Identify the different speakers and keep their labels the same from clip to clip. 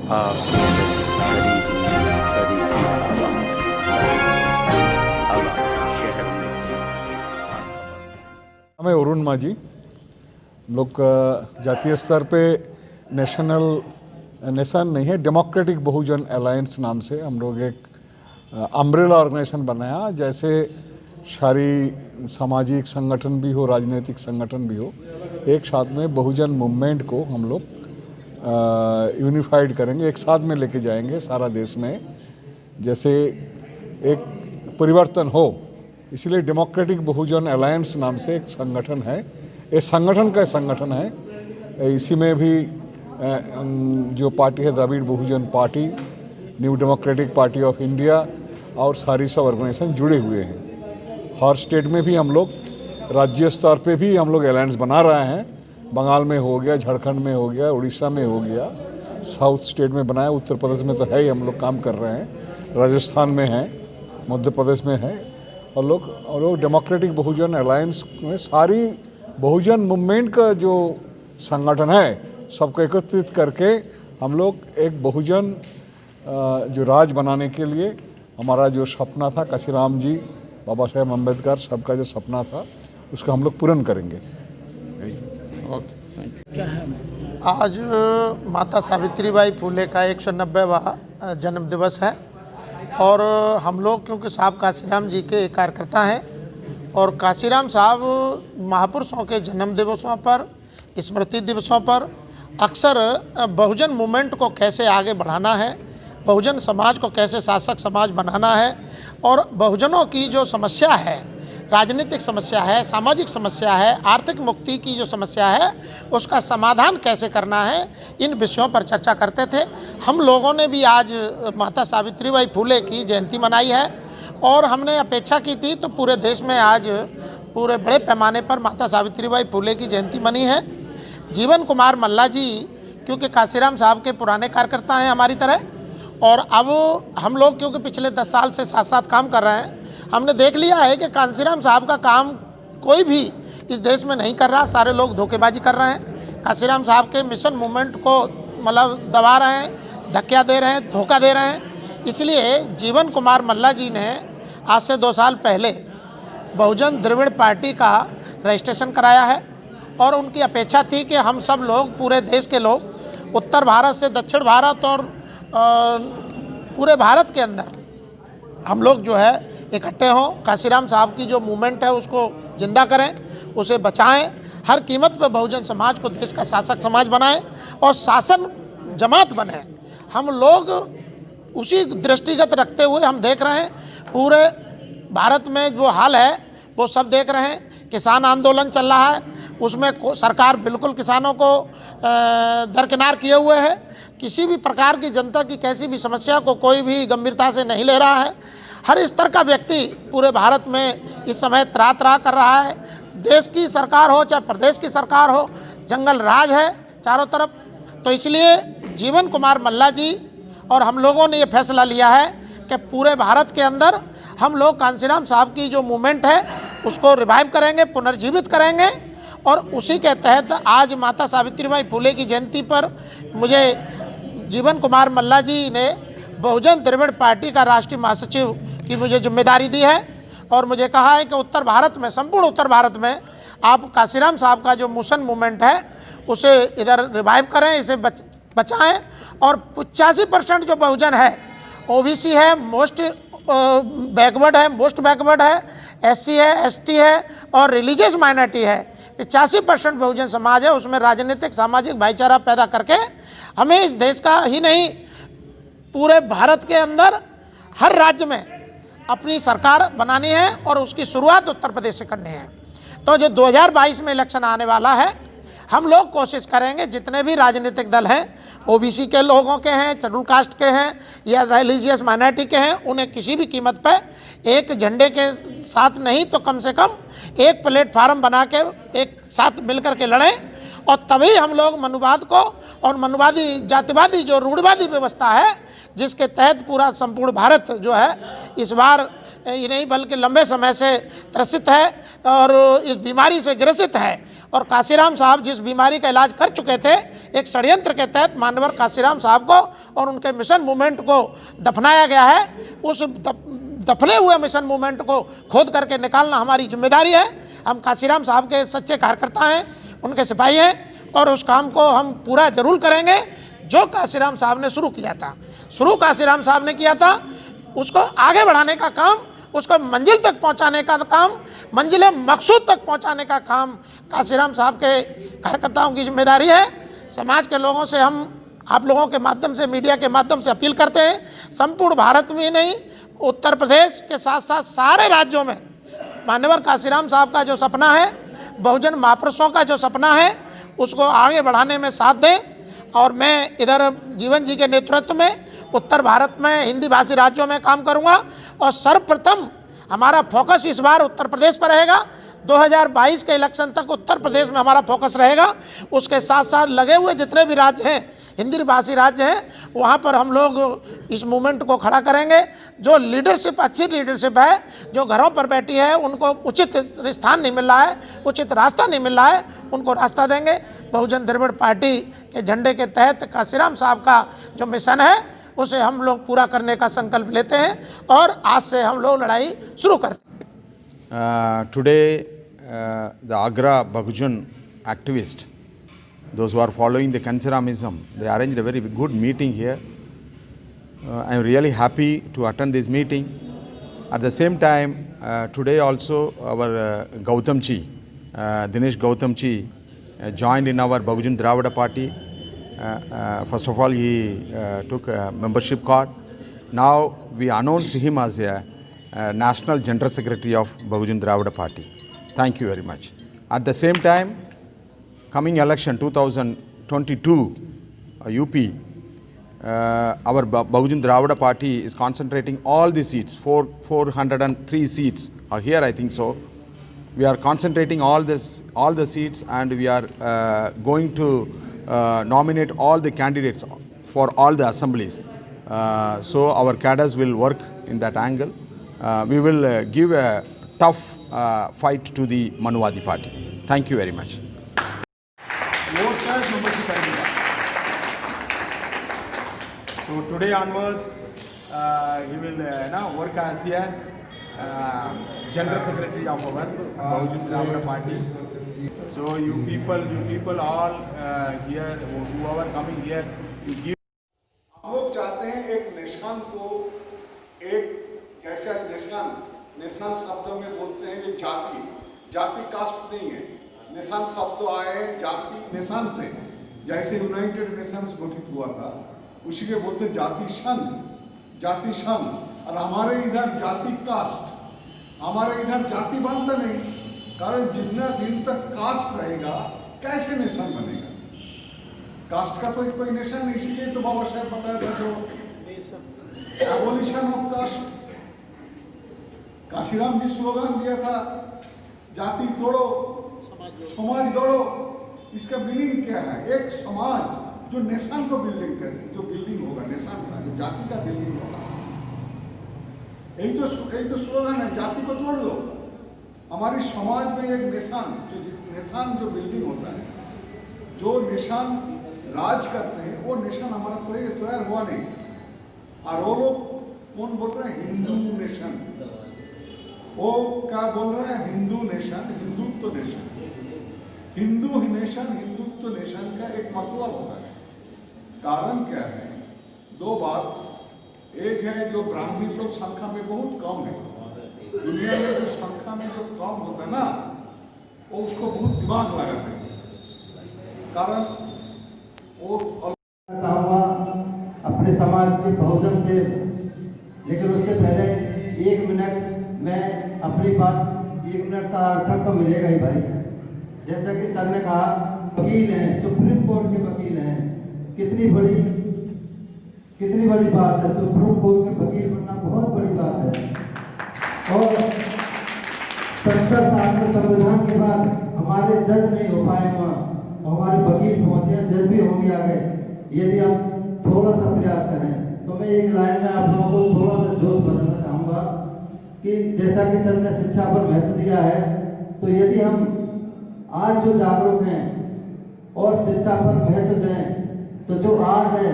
Speaker 1: आप खरी आवाज़ शहर में।
Speaker 2: हमें अरुण माझी, हम लोग जातीय स्तर पे नेशन नहीं है, डेमोक्रेटिक बहुजन अलायंस नाम से हम लोग एक अम्ब्रेला ऑर्गेनाइजेशन बनाया। जैसे सारी सामाजिक संगठन भी हो, राजनीतिक संगठन भी हो, एक साथ में बहुजन मूवमेंट को हम लोग यूनिफाइड करेंगे, एक साथ में लेके जाएंगे सारा देश में, जैसे एक परिवर्तन हो। इसलिए डेमोक्रेटिक बहुजन अलायंस नाम से एक संगठन है। ये संगठन का संगठन है। इसी में भी जो पार्टी है Dravida Bahujan party, new democratic party of India और सारी सब ऑर्गेनाइजेशन जुड़े हुए हैं। हर स्टेट में भी हम लोग, राज्य स्तर पे भी हम लोग अलायंस बना रहे हैं। बंगाल में हो गया, झारखंड में हो गया, उड़ीसा में हो गया, साउथ स्टेट में बनाया, उत्तर प्रदेश में तो है ही, हम लोग काम कर रहे हैं, राजस्थान में है, मध्य प्रदेश में है। और लोग डेमोक्रेटिक बहुजन अलायंस में सारी बहुजन मूवमेंट का जो संगठन है सबको एकत्रित करके हम लोग एक बहुजन जो राज बनाने के लिए हमारा जो सपना था, काशीराम जी, बाबा साहेब अम्बेडकर सबका जो सपना था उसको हम लोग पूर्ण करेंगे।
Speaker 3: आज माता सावित्रीबाई फुले का 190वां जन्म दिवस है और हम लोग क्योंकि साहब काशीराम जी के कार्यकर्ता हैं और काशीराम साहब महापुरुषों के जन्म दिवसों पर, स्मृति दिवसों पर अक्सर बहुजन मूवमेंट को कैसे आगे बढ़ाना है, बहुजन समाज को कैसे शासक समाज बनाना है और बहुजनों की जो समस्या है, राजनीतिक समस्या है, सामाजिक समस्या है, आर्थिक मुक्ति की जो समस्या है उसका समाधान कैसे करना है, इन विषयों पर चर्चा करते थे। हम लोगों ने भी आज माता सावित्रीबाई फुले की जयंती मनाई है और हमने अपेक्षा की थी तो पूरे देश में आज पूरे बड़े पैमाने पर माता सावित्रीबाई फुले की जयंती मनी है। जीवन कुमार मल्ला जी क्योंकि काशीराम साहब के पुराने कार्यकर्ता हैं हमारी तरह, और अब हम लोग क्योंकि पिछले 10 साल से साथ साथ काम कर रहे हैं, हमने देख लिया है कि काशीराम साहब का काम कोई भी इस देश में नहीं कर रहा, सारे लोग धोखेबाजी कर रहे हैं। काशीराम साहब के मिशन मूवमेंट को मतलब दबा रहे हैं, धक्का दे रहे हैं, धोखा दे रहे हैं। इसलिए जीवन कुमार मल्ला जी ने आज से 2 साल पहले बहुजन द्रविड़ पार्टी का रजिस्ट्रेशन कराया है और उनकी अपेक्षा थी कि हम सब लोग, पूरे देश के लोग, उत्तर भारत से दक्षिण भारत और पूरे भारत के अंदर हम लोग जो है इकट्ठे हों, काशीराम साहब की जो मूवमेंट है उसको जिंदा करें, उसे बचाएं, हर कीमत पर बहुजन समाज को देश का शासक समाज बनाएं और शासन जमात बने। हम लोग उसी दृष्टिगत रखते हुए हम देख रहे हैं पूरे भारत में जो हाल है वो सब देख रहे हैं। किसान आंदोलन चल रहा है, उसमें सरकार बिल्कुल किसानों को दरकिनार किए हुए है। किसी भी प्रकार की जनता की कैसी भी समस्या को कोई भी गंभीरता से नहीं ले रहा है। हर स्तर का व्यक्ति पूरे भारत में इस समय त्राह कर रहा है। देश की सरकार हो चाहे प्रदेश की सरकार हो, जंगल राज है चारों तरफ। तो इसलिए जीवन कुमार मल्ला जी और हम लोगों ने ये फैसला लिया है कि पूरे भारत के अंदर हम लोग काशीराम साहब की जो मूवमेंट है उसको रिवाइव करेंगे, पुनर्जीवित करेंगे। और उसी के तहत आज माता सावित्रीबाई फुले की जयंती पर मुझे जीवन कुमार मल्ला जी ने बहुजन द्रविड़ पार्टी का राष्ट्रीय महासचिव की मुझे जिम्मेदारी दी है और मुझे कहा है कि उत्तर भारत में, संपूर्ण उत्तर भारत में आप काशीराम साहब का जो मिशन मूवमेंट है उसे इधर रिवाइव करें, इसे बचाएं। और 85% जो बहुजन है, ओबीसी है, मोस्ट बैकवर्ड है, एससी है, एसटी है और रिलीजियस माइनॉरिटी है। 85% बहुजन समाज है, उसमें राजनीतिक सामाजिक भाईचारा पैदा करके हमें इस देश का ही नहीं पूरे भारत के अंदर हर राज्य में अपनी सरकार बनानी है और उसकी शुरुआत उत्तर प्रदेश से करनी है। तो जो 2022 में इलेक्शन आने वाला है, हम लोग कोशिश करेंगे, जितने भी राजनीतिक दल हैं, ओबीसी के लोगों के हैं, शेड्यूल कास्ट के हैं या रिलीजियस माइनॉरिटी के हैं, उन्हें किसी भी कीमत पर एक झंडे के साथ नहीं तो कम से कम एक प्लेटफार्म बना के एक साथ मिलकर के लड़ें। और तभी हम लोग मनुवाद को और मनुवादी जातिवादी जो रूढ़वादी व्यवस्था है जिसके तहत पूरा संपूर्ण भारत जो है इस बार ये नहीं बल्कि लंबे समय से त्रसित है और इस बीमारी से ग्रसित है, और काशीराम साहब जिस बीमारी का इलाज कर चुके थे, एक षड्यंत्र के तहत मानवर काशीराम साहब को और उनके मिशन मूवमेंट को दफनाया गया है। उस दफने हुए मिशन मूवमेंट को खोद करके निकालना हमारी जिम्मेदारी है। हम काशीराम साहब के सच्चे कार्यकर्ता हैं, उनके सिपाही हैं और उस काम को हम पूरा जरूर करेंगे जो काशीराम साहब ने शुरू किया था। शुरू काशीराम साहब ने किया था, उसको आगे बढ़ाने का काम, उसको मंजिल तक पहुंचाने का काम, मंजिल मकसूद तक पहुंचाने का काम काशीराम साहब के कार्यकर्ताओं की जिम्मेदारी है। समाज के लोगों से हम आप लोगों के माध्यम से, मीडिया के माध्यम से अपील करते हैं, संपूर्ण भारत में नहीं, उत्तर प्रदेश के साथ साथ सारे राज्यों में मान्यवर काशीराम साहब का जो सपना है, बहुजन महापुरुषों का जो सपना है, उसको आगे बढ़ाने में साथ दें। और मैं इधर जीवन जी के नेतृत्व में उत्तर भारत में हिंदी भाषी राज्यों में काम करूंगा और सर्वप्रथम हमारा फोकस इस बार उत्तर प्रदेश पर रहेगा। 2022 के इलेक्शन तक उत्तर प्रदेश में हमारा फोकस रहेगा। उसके साथ साथ लगे हुए जितने भी राज्य हैं, हिंदी भाषी राज्य हैं, वहाँ पर हम लोग इस मूवमेंट को खड़ा करेंगे। जो लीडरशिप, अच्छी लीडरशिप है, जो घरों पर बैठी है, उनको उचित स्थान नहीं मिल रहा है, उचित रास्ता नहीं मिल रहा है, उनको रास्ता देंगे। बहुजन द्रविड़ पार्टी के झंडे के तहत काशीराम साहब का जो मिशन है, उसे हम लोग पूरा करने का संकल्प लेते हैं और आज से हम लोग लड़ाई शुरू करते हैं।
Speaker 4: Today, the Agra Bahujan activists, those who are following the Kansiramism, they arranged a very good meeting here. I am really happy to attend this meeting. At the same time, today also our Gautamji, Dinesh Gautamji, joined in our Bahujan Dravida party. First of all, he took a membership card. Now we announced him as a National General Secretary of Bahujan Dravida Party. Thank you very much. At the same time, coming election 2022 UP, our Bahujan Dravida Party is concentrating all the seats, 403 seats are here, I think so. We are concentrating all the seats, and we are going to nominate all the candidates for all the assemblies. So our cadres will work in that angle. We will give a tough fight to the Manuwadi party. Thank you very much.
Speaker 5: So today onwards, he will now work as a General Secretary of our Bahujan Dravida Party. So you people all here, whoever coming here, you give.
Speaker 2: हम लोग चाहते हैं एक निशान को, एक जैसे निशान शब्दों में बोलते हैं कि जाति कास्ट नहीं है। निशान शब्द आए हैं जाति निशान से, जैसे यूनाइटेड नेशंस गठित हुआ था, उसी के बोलते जाति संघ। और हमारे इधर जाति कास्ट, हमारे इधर जाति बनता नहीं, कारण जितना दिन तक कास्ट रहेगा कैसे नेशन बनेगा। कास्ट का तो कोई नेशन नहीं, इसीलिए तो बाबा साहब बताया था जो abolition of caste. Kashiram ji slogan दिया था, जाति तोड़ो समाज गढ़ो। इसका मीनिंग क्या है? एक समाज जो नेशन को बिल्डिंग करे, जो बिल्डिंग होगा नेशन का, जो जाति का बिल्डिंग होगा। यही तो स्लोगन है, जाति को तोड़ दो। हमारी समाज में एक नेशन जो बिल्डिंग होता है, जो नेशन राज करते हैं, वो नेशन हमारा तो तैयार हुआ नहीं। और वो लोग कौन बोल रहे हैं? हिंदू नेशन। वो क्या बोल रहे हैं? Hindu nation, Hindutva nation. Hindu nation, Hindutva nation का एक मतलब होता है। कारण क्या है? दो बात। एक है जो ब्राह्मण लोग संख्या में बहुत कम है, दुनिया में जो संख्या में जो कम होता है ना, वो उसको बहुत दिमाग लगाते हैं। कारण वो
Speaker 6: अपने समाज के बहुजन से, लेकिन उससे पहले 1 मिनट में अपनी बात, 1 मिनट का अर्थक तो मिलेगा ही भाई। जैसा कि सर ने कहा, वकील हैं, सुप्रीम कोर्ट के वकील हैं, कितनी बड़ी बात है। सुप्रीम कोर्ट के वकील बनना बहुत बड़ी बात है। और 70 साल के संविधान के बाद हमारे जज नहीं हो पाए वहाँ, हमारे वकील पहुंचे, जज भी होंगे आगे, यदि आप थोड़ा सा प्रयास करें। तो मैं एक लाइन में आप लोगों को थोड़ा सा जोश बनाना चाहूँगा कि जैसा कि सर ने शिक्षा पर महत्व दिया है, तो यदि हम आज जो जागरूक हैं और शिक्षा पर महत्व दें, तो जो आज है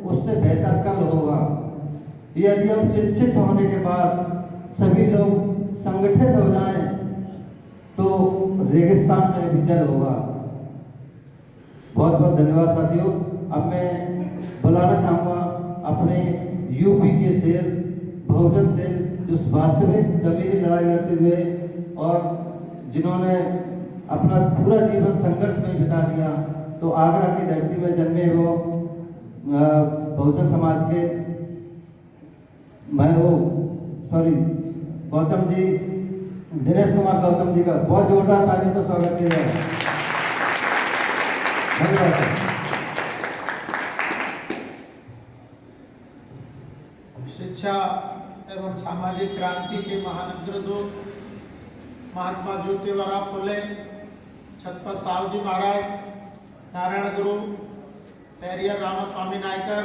Speaker 6: उससे बेहतर कल होगा। यदि हम शिक्षित होने के बाद सभी लोग संगठित हो जाएं, तो रेगिस्तान में भी जल होगा। बहुत बहुत धन्यवाद साथियों। अब मैं बुलाना चाहूँगा अपने यूपी के शेर, बहुजन शेर, जो वास्तविक जमीनी लड़ाई लड़ते हुए और जिन्होंने अपना पूरा जीवन संघर्ष में बिता दिया, तो आगरा की धरती में जन्मे वो बहुजन समाज के गौतम जी, दिनेश कुमार गौतम जी का बहुत जोरदार ताली से स्वागत किया जाए। धन्यवाद।
Speaker 3: शिक्षा एवं सामाजिक क्रांति के महान अग्रदूत महात्मा ज्योतिबा फुले, छत्रपति साहूजी महाराज, नारायण गुरु, पेरियर रामास्वामी नायकर,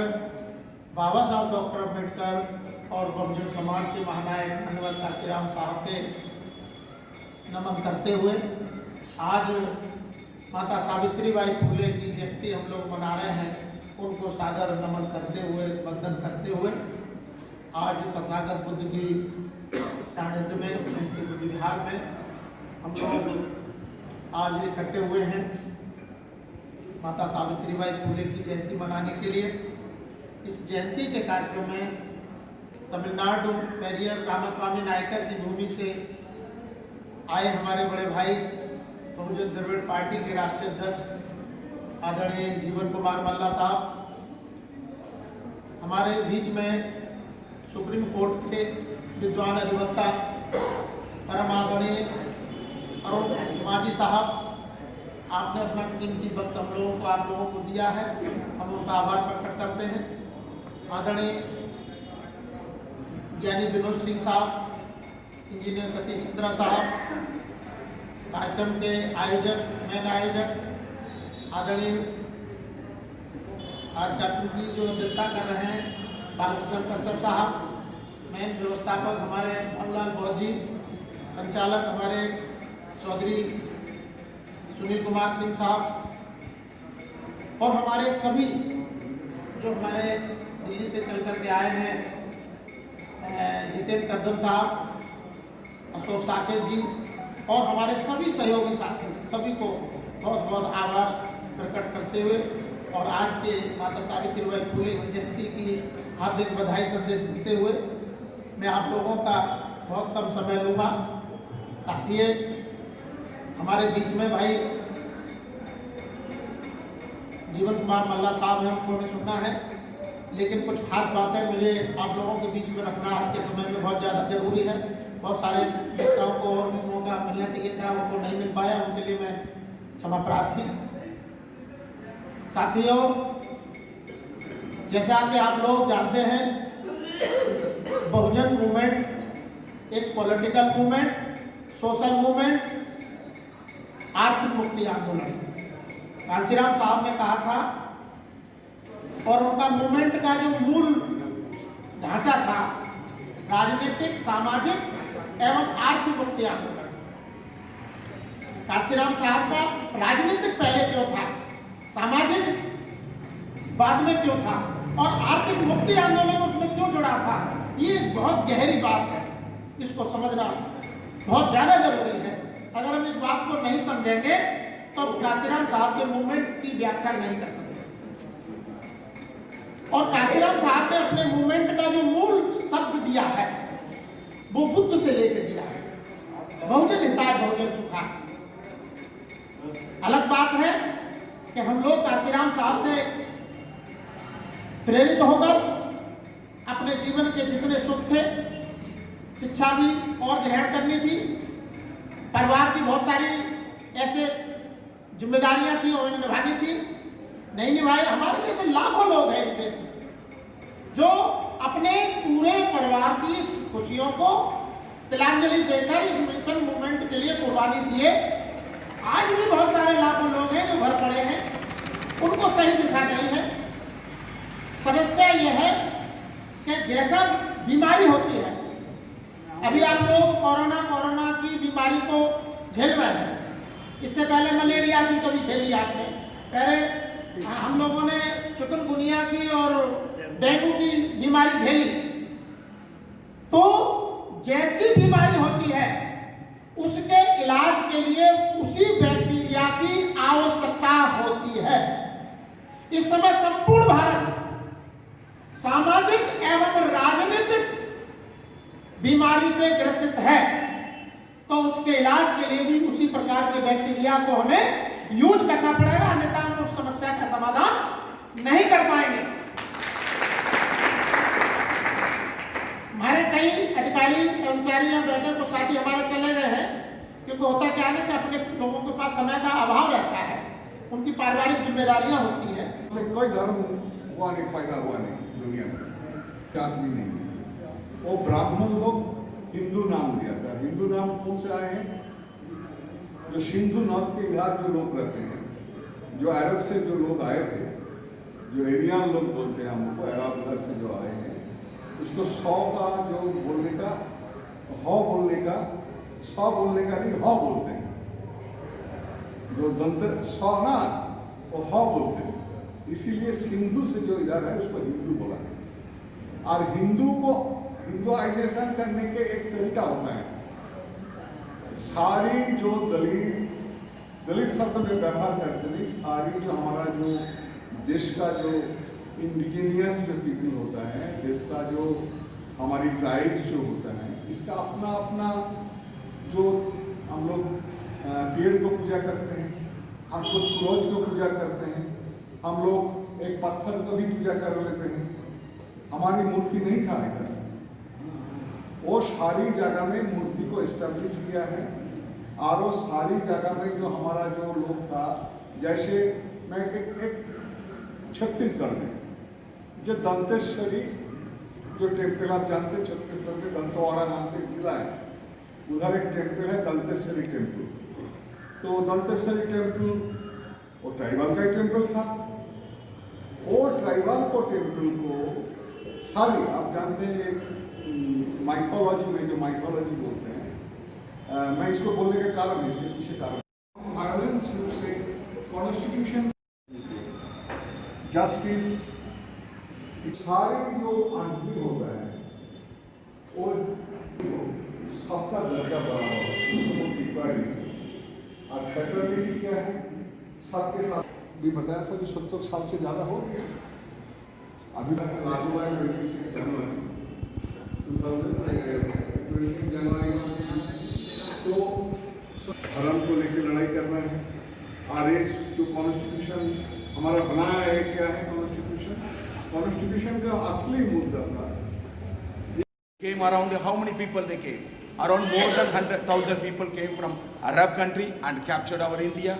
Speaker 3: बाबा साहब डॉक्टर अम्बेडकर और बहुजन समाज के महानायक अनवर काशीराम साहब के नमन करते हुए आज माता सावित्रीबाई फुले की जयंती हम लोग मना रहे हैं। उनको सादर नमन करते हुए, वंदन करते हुए आज तथागत बुद्ध की सानिध्य में, उनके बुद्ध विहार में हम लोग आज इकट्ठे हुए हैं माता सावित्रीबाई फुले की जयंती मनाने के लिए। इस जयंती के कार्यक्रम में तमिलनाडु पेरियर रामास्वामी नायकर की भूमि से आए हमारे बड़े भाई बहुजन द्रविड़ पार्टी के राष्ट्रीय अध्यक्ष आदरणीय जीवन कुमार मल्ला साहब, हमारे बीच में सुप्रीम कोर्ट के विद्वान अधिवक्ता परम आदरणीय अरुण माझी साहब, आपने अपना कीमती वक्त हम लोगों को, आप लोगों को दिया है, हम उनका आभार प्रकट करते हैं। आदरणीय ज्ञानी विनोद सिंह साहब, इंजीनियर सतीश चंद्रा साहब, कार्यक्रम के आयोजक, मेन आयोजक आदरणीय आज कार्यक्रम की जो अध्यक्षता कर रहे हैं बालकृष्ण कश्यप साहब, मेन व्यवस्थापक हमारे मोहनलाल गौर जी, संचालक हमारे चौधरी सुनील कुमार सिंह साहब, और हमारे सभी जो हमारे दिल्ली से चल कर के आए हैं, जितेंद्र कदम साहब, अशोक साकेत जी और हमारे सभी सहयोगी साथी, सभी को बहुत बहुत आभार प्रकट करते हुए और आज के माता सावित्रीबाई फुले की जयंती की हार्दिक बधाई संदेश देते हुए मैं आप लोगों का बहुत कम समय लूँगा। साथियों, हमारे बीच में भाई जीवन कुमार मल्ला साहब हैं, उनको हमें सुनना है, लेकिन कुछ खास बातें मुझे आप लोगों के बीच में रखना आज के समय में बहुत ज़्यादा जरूरी है। बहुत सारे नेताओं को और भी मौका मिलना चाहिए था, उनको नहीं मिल पाया, उनके लिए मैं क्षमा प्रार्थी। साथियों, जैसा कि आप लोग जानते हैं, बहुजन मूवमेंट एक पॉलिटिकल मूवमेंट, सोशल मूवमेंट, आर्थिक मुक्ति आंदोलन कांशीराम साहब ने कहा था, और उनका मूवमेंट का जो मूल ढांचा था राजनीतिक, सामाजिक एवं आर्थिक मुक्ति आंदोलन। कांशीराम साहब का राजनीतिक पहले क्यों था, सामाजिक बाद में क्यों था और आर्थिक मुक्ति आंदोलन उसमें क्यों जुड़ा था, ये बहुत गहरी बात है, इसको समझना बहुत ज्यादा जरूरी है। अगर हम इस बात को नहीं समझेंगे तो कांशीराम साहब के मूवमेंट की व्याख्या नहीं कर सकते। और कांशीराम साहब ने अपने मूवमेंट का जो मूल शब्द दिया है वो बुद्ध से लेकर दिया है, बहुजन हिताय बहुजन सुखाय। अलग बात है कि हम लोग कांशीराम साहब से प्रेरित होकर अपने जीवन के जितने सुख थे, शिक्षा भी और ग्रहण करनी थी, परिवार की बहुत सारी ऐसे जिम्मेदारियां थी और निभानी थी, नहीं निभाई। हमारे जैसे लाखों लोग हैं इस देश में जो अपने पूरे परिवार की खुशियों को तिलांजलि देकर इस मिशन मूवमेंट के लिए कुर्बानी दिए। आज भी बहुत सारे लाखों लोग हैं जो घर पड़े हैं, उनको सही दिशा नहीं है। समस्या यह है कि जैसा बीमारी होती है, अभी आप लोग कोरोना की बीमारी को झेल रहे हैं, इससे पहले मलेरिया की कभी खेली आपने, पहले हम लोगों ने चिकनगुनिया की और डेंगू की बीमारी झेली। तो जैसी बीमारी होती है उसके इलाज के लिए उसी बैक्टीरिया की आवश्यकता होती है। इस समय संपूर्ण भारत सामाजिक एवं राजनीतिक बीमारी से ग्रसित है, तो उसके इलाज के लिए भी उसी प्रकार के बैक्टीरिया को हमें यूज करना पड़ेगा, अन्यथा हम उस समस्या का समाधान नहीं कर पाएंगे। हमारे कई अधिकारी कर्मचारी यहाँ बैठे तो साथी हमारे चले गए हैं, क्योंकि होता क्या है कि अपने लोगों के पास समय का अभाव रहता है, उनकी पारिवारिक जिम्मेदारियां होती है।
Speaker 2: कोई धर्म हुआ नहीं, पैदा हुआ नहीं दुनिया में, जात भी नहीं है। वो ब्राह्मण लोग हिंदू नाम दिया सर। हिंदू नाम कौन से आए हैं? जो सिंधु नद के इधर जो लोग रहते हैं, जो अरब से जो लोग आए थे, जो एरियन लोग बोलते हैं हमको, अरब उधर से जो आए हैं, उसको 100 का जो बोलने का, हौ बोलने का, 100 बोलने का नहीं, हौ बोलते हैं। जो दंत 100 ना, वो हौ बोलते हैं। इसीलिए सिंधु से जो इधर है उसको हिंदू बोला है। और हिंदू को हिंदुआइजेशन करने के एक तरीका होता है। सारी जो दलित शब्द में व्यवहार करते नहीं, सारी जो हमारा जो देश का जो इंडिजीनियस जो पीपल होता है, देश का जो हमारी ट्राइब्स जो होता है, इसका अपना अपना जो हम लोग पेड़ को पूजा करते हैं, हम तो सूरज को पूजा करते हैं, हम लोग एक पत्थर को भी पूजा कर लेते हैं। हमारी मूर्ति नहीं था इधर, वो सारी जगह में मूर्ति को एस्टेब्लिश किया है। और वो सारी जगह में जो हमारा जो लोग था, जैसे मैं एक छत्तीसगढ़ में जो दंतेश्वरी जो टेम्पल आप जानते हैं, छत्तीसगढ़ में दंतवाड़ा नाम से जिला है, उधर एक टेम्पल है दंतेश्वरी टेम्पल। तो दंतेश्वरी टेम्पल वो ट्राइबल का टेम्पल था। वो ट्राइबल को टेम्पल को सारी आप जानते हैं माइथोलॉजी में जो माइथोलॉजी बोलते हैं, मैं इसको बोलने का कारण इसके पीछे कारण वायलेंस रूप से कॉन्स्टिट्यूशन जस्टिस सारे जो आदमी होता है वो सबका दर्जा बड़ा हो, इक्वालिटी। और फ्रेटर्निटी क्या है? सबके साथ भी बताया था कि 70 साल से ज़्यादा हो गया। अभी तक लागू हुआ है 26 जनवरी 2020 जनवरी। तो धर्म को लेकर लड़ाई करना है। आरएस जो कॉन्स्टिट्यूशन हमारा बनाया है, क्या है कॉन्स्टिट्यूशन का असली मुद्दा था।
Speaker 5: Came around, how many people they came? Around more than 100,000 people came from Arab country and captured our India.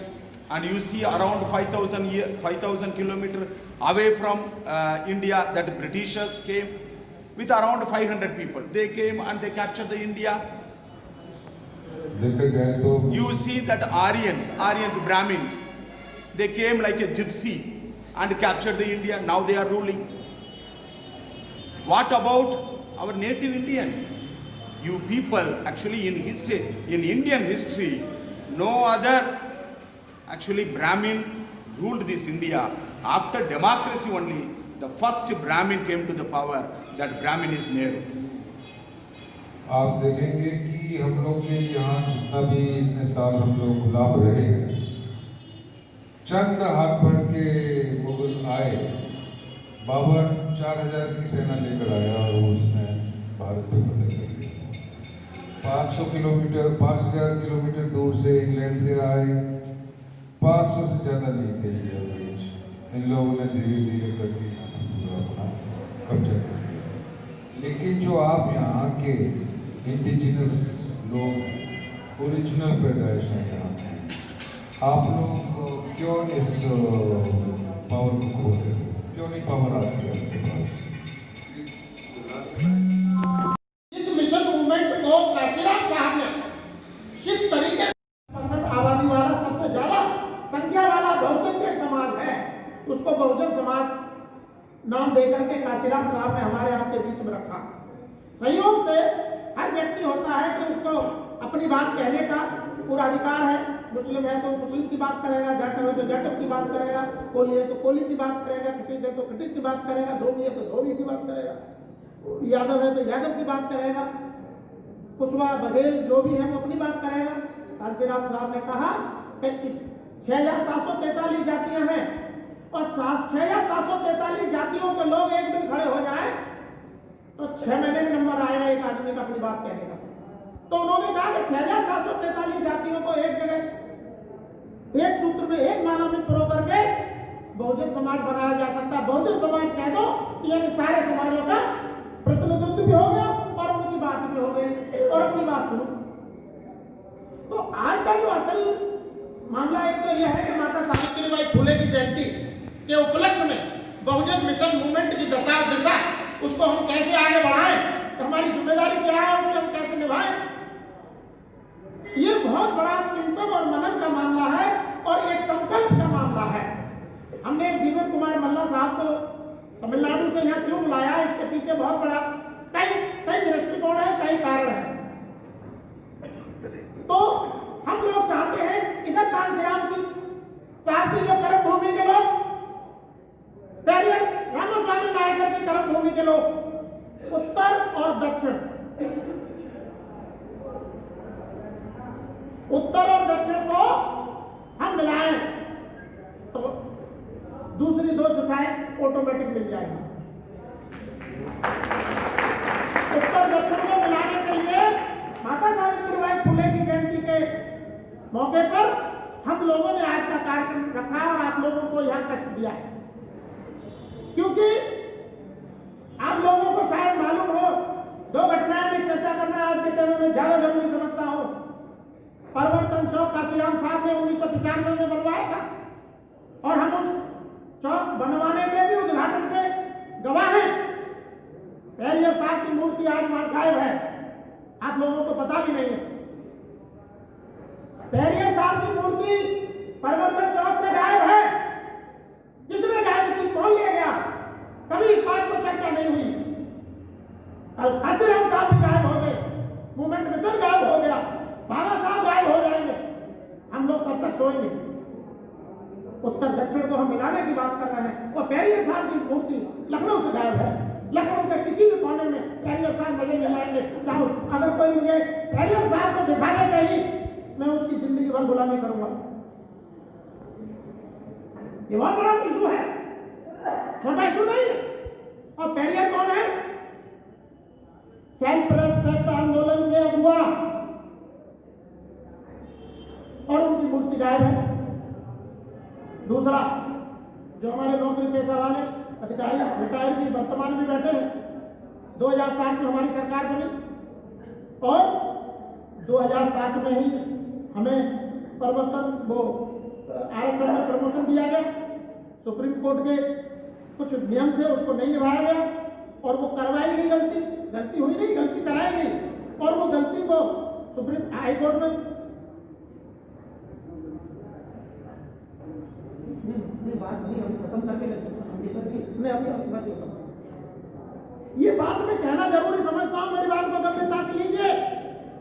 Speaker 5: And you see around 5,000 kilometers away from India, that Britishers came with around 500 people. They came and they captured the India. You see that Aryans, Brahmins, they came like a gypsy and captured the India. Now they are ruling. What about our native Indians? You people, actually in history, in Indian history, no other actually Brahmin ruled this India. After democracy only, the first Brahmin came to the power. That Brahmin is Nehru.
Speaker 7: आप देखेंगे कि हम लोग के यहाँ जितना भी इतने साल हम लोग गुलाम रहे हैं, चंद हाथ भर के मुगल आए, बाबर 4000 की सेना लेकर आया और उसने भारत पे फतह कर दिया। 500 किलोमीटर 5000 किलोमीटर दूर से इंग्लैंड से आए, 500 से ज़्यादा नहीं थे इंडिया ब्रिटिश। इन लोगों ने धीरे धीरे करके अपना कब्जा कर दिया। लेकिन जो आप यहाँ के इंडिजिनस लोग हैं, ओरिजिनल पैदाइश हैं यहाँ की, आप लोग क्यों इस पावर को खो रहे हो? क्यों नहीं पावर आती है आपके पास?
Speaker 3: इस मिशन मूवमेंट को काशीराम साहब ने जिस तरीके से आबादी वाला सबसे ज्यादा संख्या वाला बहुसंख्यक समाज है, उसको बहुजन समाज नाम देकर के काशीराम साहब ने हमारे आपके बीच में रखा। संयोग से हर व्यक्ति होता है कि उसको अपनी बात कहने का पूरा अधिकार है, मुस्लिम है तो मुस्लिम की बात करेगा, जाटव है तो जाटव की बात करेगा, कोली है तो कोली की बात करेगा, खटीक है तो खटीक की बात करेगा, धोबी है तो धोबी की बात करेगा, यादव है तो यादव की बात करेगा, कुशवाहा बघेल जो भी है वो अपनी बात करेगा। कांशीराम साहब ने कहा कि 6 या 743 जातियां हैं और 6 या 743 जातियों के लोग एक दिन खड़े हो जाए तो 6 महीने में नंबर आएगा एक आदमी का अपनी बात कहने का। तो उन्होंने कहा कि 6 या 743 जातियों को एक जगह एक सूत्र में एक माला में पिरो करके बहुजन समाज बनाया जा सकता है। बहुजन समाज कह दो यानी सारे समाजों का प्रतिनिधित्व भी हो गया और उनकी बात भी हो गई और अपनी बात सुनो। तो आज का जो असल मामला एक तो यह है कि माता सावित्रीबाई फुले की जयंती के उपलक्ष्य में बहुजन मिशन मूवमेंट की दिशा उसको हम कैसे आगे बढ़ाएं, तो हमारी जिम्मेदारी क्या है, उसको हम कैसे निभाएं, ये बहुत बड़ा चिंतन और मनन का मामला है और एक संकल्प का मामला है। हमने जीवन कुमार मल्ला साहब को तमिलनाडु से यहाँ क्यों बुलाया, इसके पीछे बहुत बड़ा कई दृष्टिकोण है, कई कारण है। तो हम लोग चाहते हैं इधर कांशीराम की साहब की जो कर्म भूमि के लोग, पेरियर रामास्वामी नायकर की कर्म भूमि के लोग उत्तर और दक्षिण को हम मिलाएं तो दूसरी 2 शाखाएं ऑटोमेटिक मिल जाएगी। उत्तर दक्षिण को मिलाने के लिए माता सावित्रीबाई फुले की जयंती के मौके पर हम लोगों ने आज का कार्यक्रम रखा और आप लोगों को यह कष्ट दिया है, क्योंकि आप लोगों को शायद मालूम हो 2 घटनाएं में चर्चा करना आज के समय में ज्यादा जरूरी समझता हूं। परिवर्तन चौक कांशीराम साहब ने 1995 में बनवाया था और हम उस चौक बनवाने के भी उद्घाटन के गवाह हैं। पेरियर साहब की मूर्ति आज वहां गायब है, आप लोगों को पता भी नहीं है। पेरियर साहब की मूर्ति परिवर्तन चौक से गायब है, किसने गायब की, कौन ले गया, कभी इस बात पर चर्चा नहीं हुई। कल कांशीराम साहब भी गायब हो गए, मूवमेंट मिशन गायब हो गया, बाबा साहब गायब हो जाएंगे, हम लोग कब तक सोएंगे। उत्तर दक्षिण को हम मिलाने की बात कर रहे हैं और पेरियर साहब की मूर्ति लखनऊ से गायब है। लखनऊ के किसी भी कोने में पेरियर साहब नजर नहीं आएंगे। चाहो अगर कोई मुझे पेरियर साहब को दिखा दे कहीं, मैं उसकी जिंदगी भर गुलामी करूंगा। ये बहुत बड़ा इशू है, छोटा इशू नहीं है। और पेरियर कौन है? सेल्फ रेस्पेक्ट आंदोलन के अगुआ, और उनकी मूर्ति गायब है। दूसरा, जो हमारे नौकरी पेशा वाले अधिकारी रिटायर भी वर्तमान में बैठे हैं, 2007 में हमारी सरकार बनी और 2007 में ही हमें आरक्षण में प्रमोशन दिया गया। सुप्रीम कोर्ट के कुछ नियम थे, उसको नहीं निभाया गया और वो करवाई गई गलती हुई नहीं, गलती कराई गई और वो गलती को सुप्रीम हाई कोर्ट में बात नहीं, हम खत्म करके ये बात मैं कहना जरूरी समझता हूं, मेरी बात को गंभीरता से लीजिए।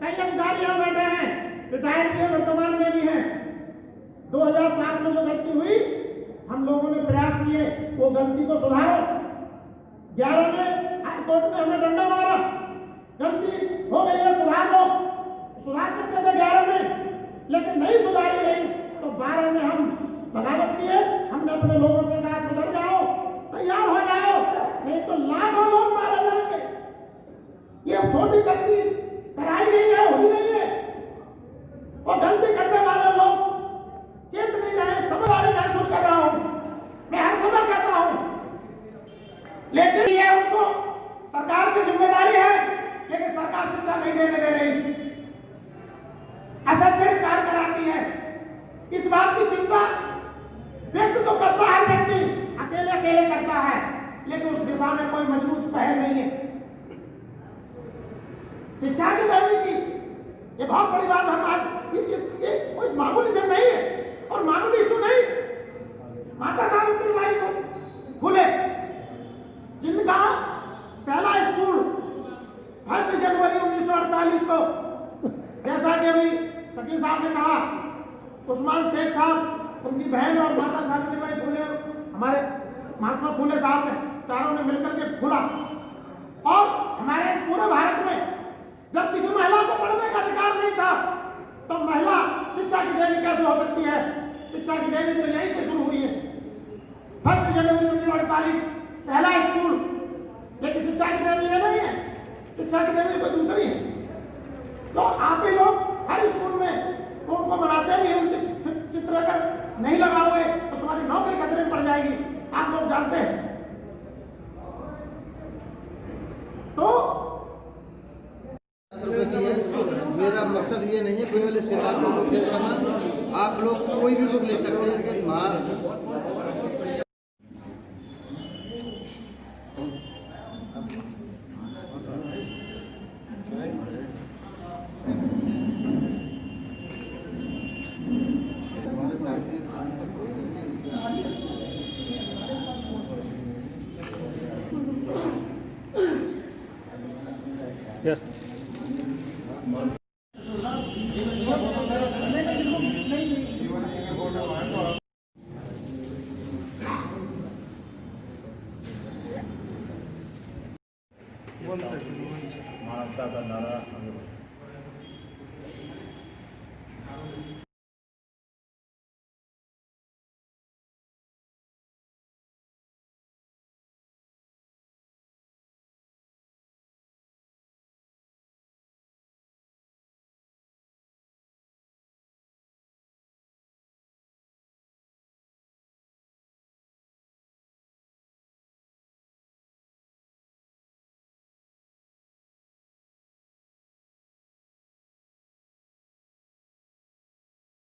Speaker 3: कई अधिकारी यहां बैठे हैं, रिटायर किए, वर्तमान में भी हैं। 2007 में जो गलती हुई, हम लोगों ने प्रयास किए वो गलती को सुधारो। 11 में हाई कोर्ट में हमें डंडा मारा, गलती हो गई है, सुधार लो। सुधार सकते थे 11 में, लेकिन नहीं सुधारी गई तो 12 में हम बगावत किए। हमने अपने लोगों से कहा सुधर जाओ, तैयार हो जाओ, नहीं तो लाखों लोग मारे जाएंगे। ये छोटी गलती कराई गई है, हुई नहीं है, और गलती करने वाले लोग चेत नहीं रहे। समझदारी महसूस कर रहा हूं, मैं हर समय कहता हूं, लेकिन ये उनको सरकार की जिम्मेदारी है, लेकिन सरकार शिक्षा नहीं देने दे रही, असंगठित कार्य कराती है। इस बात की चिंता व्यक्त तो करता है व्यक्ति, अकेले करता है, लेकिन उस दिशा में कोई मजबूत पहल नहीं है। शिक्षा की देवी की ये बहुत बड़ी बात। हम आज ये कोई मामूली दिन नहीं है और मामूली इशू नहीं। माता सावित्रीबाई फुले जिनका पहला स्कूल 1 जनवरी 1948 को, जैसा कि अभी शकील साहब ने कहा उस्मान शेख साहब, उनकी बहन और माता सावित्रीबाई फुले, हमारे महात्मा फुले साहब ने, चारों ने मिलकर के खोला। और हमारे पूरे भारत में जब किसी महिला को पढ़ने का अधिकार नहीं था, तो महिला शिक्षा की देवी कैसे हो सकती है? शिक्षा की देवी तो यहीं से शुरू हुई है। 1 जनवरी 1948 पहला स्कूल, लेकिन शिक्षा की देवी ये नहीं है, शिक्षा की देवी कोई दूसरी है। तो आप ही लोग हर स्कूल में उनको बनाते भी हैं, उनके चित्र अगर नहीं लगा हुए तो तुम्हारी नौकरी खतरे में पड़ जाएगी, आप लोग जानते हैं। तो
Speaker 6: मेरा मकसद ये नहीं है कोई वाले स्टेशन को चेंज करना। आप लोग कोई भी बुक ले सकते हैं, लेकिन
Speaker 1: मानवता का नारा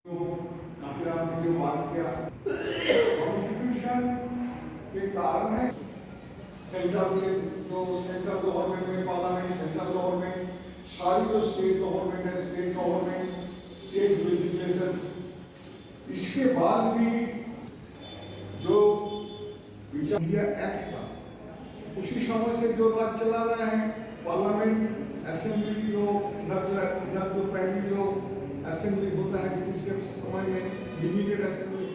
Speaker 7: काशीराम ने जो बात किया, कॉन्स्टिट्यूशन के कारण है सेंट्रल गवर्नमेंट में, पार्लियामेंट, सेंट्रल गवर्नमेंट, सारी जो स्टेट गवर्नमेंट है, स्टेट गवर्नमेंट, स्टेट लेजिस्लेशन, इसके बाद भी जो इंडिया एक्ट था, उसी समय से जो राज चला रहे हैं। पार्लियामेंट असेंबली जो इधर जो पहली जो असेंबली होता है ब्रिटिश के समय में, लिमिटेड असेंबली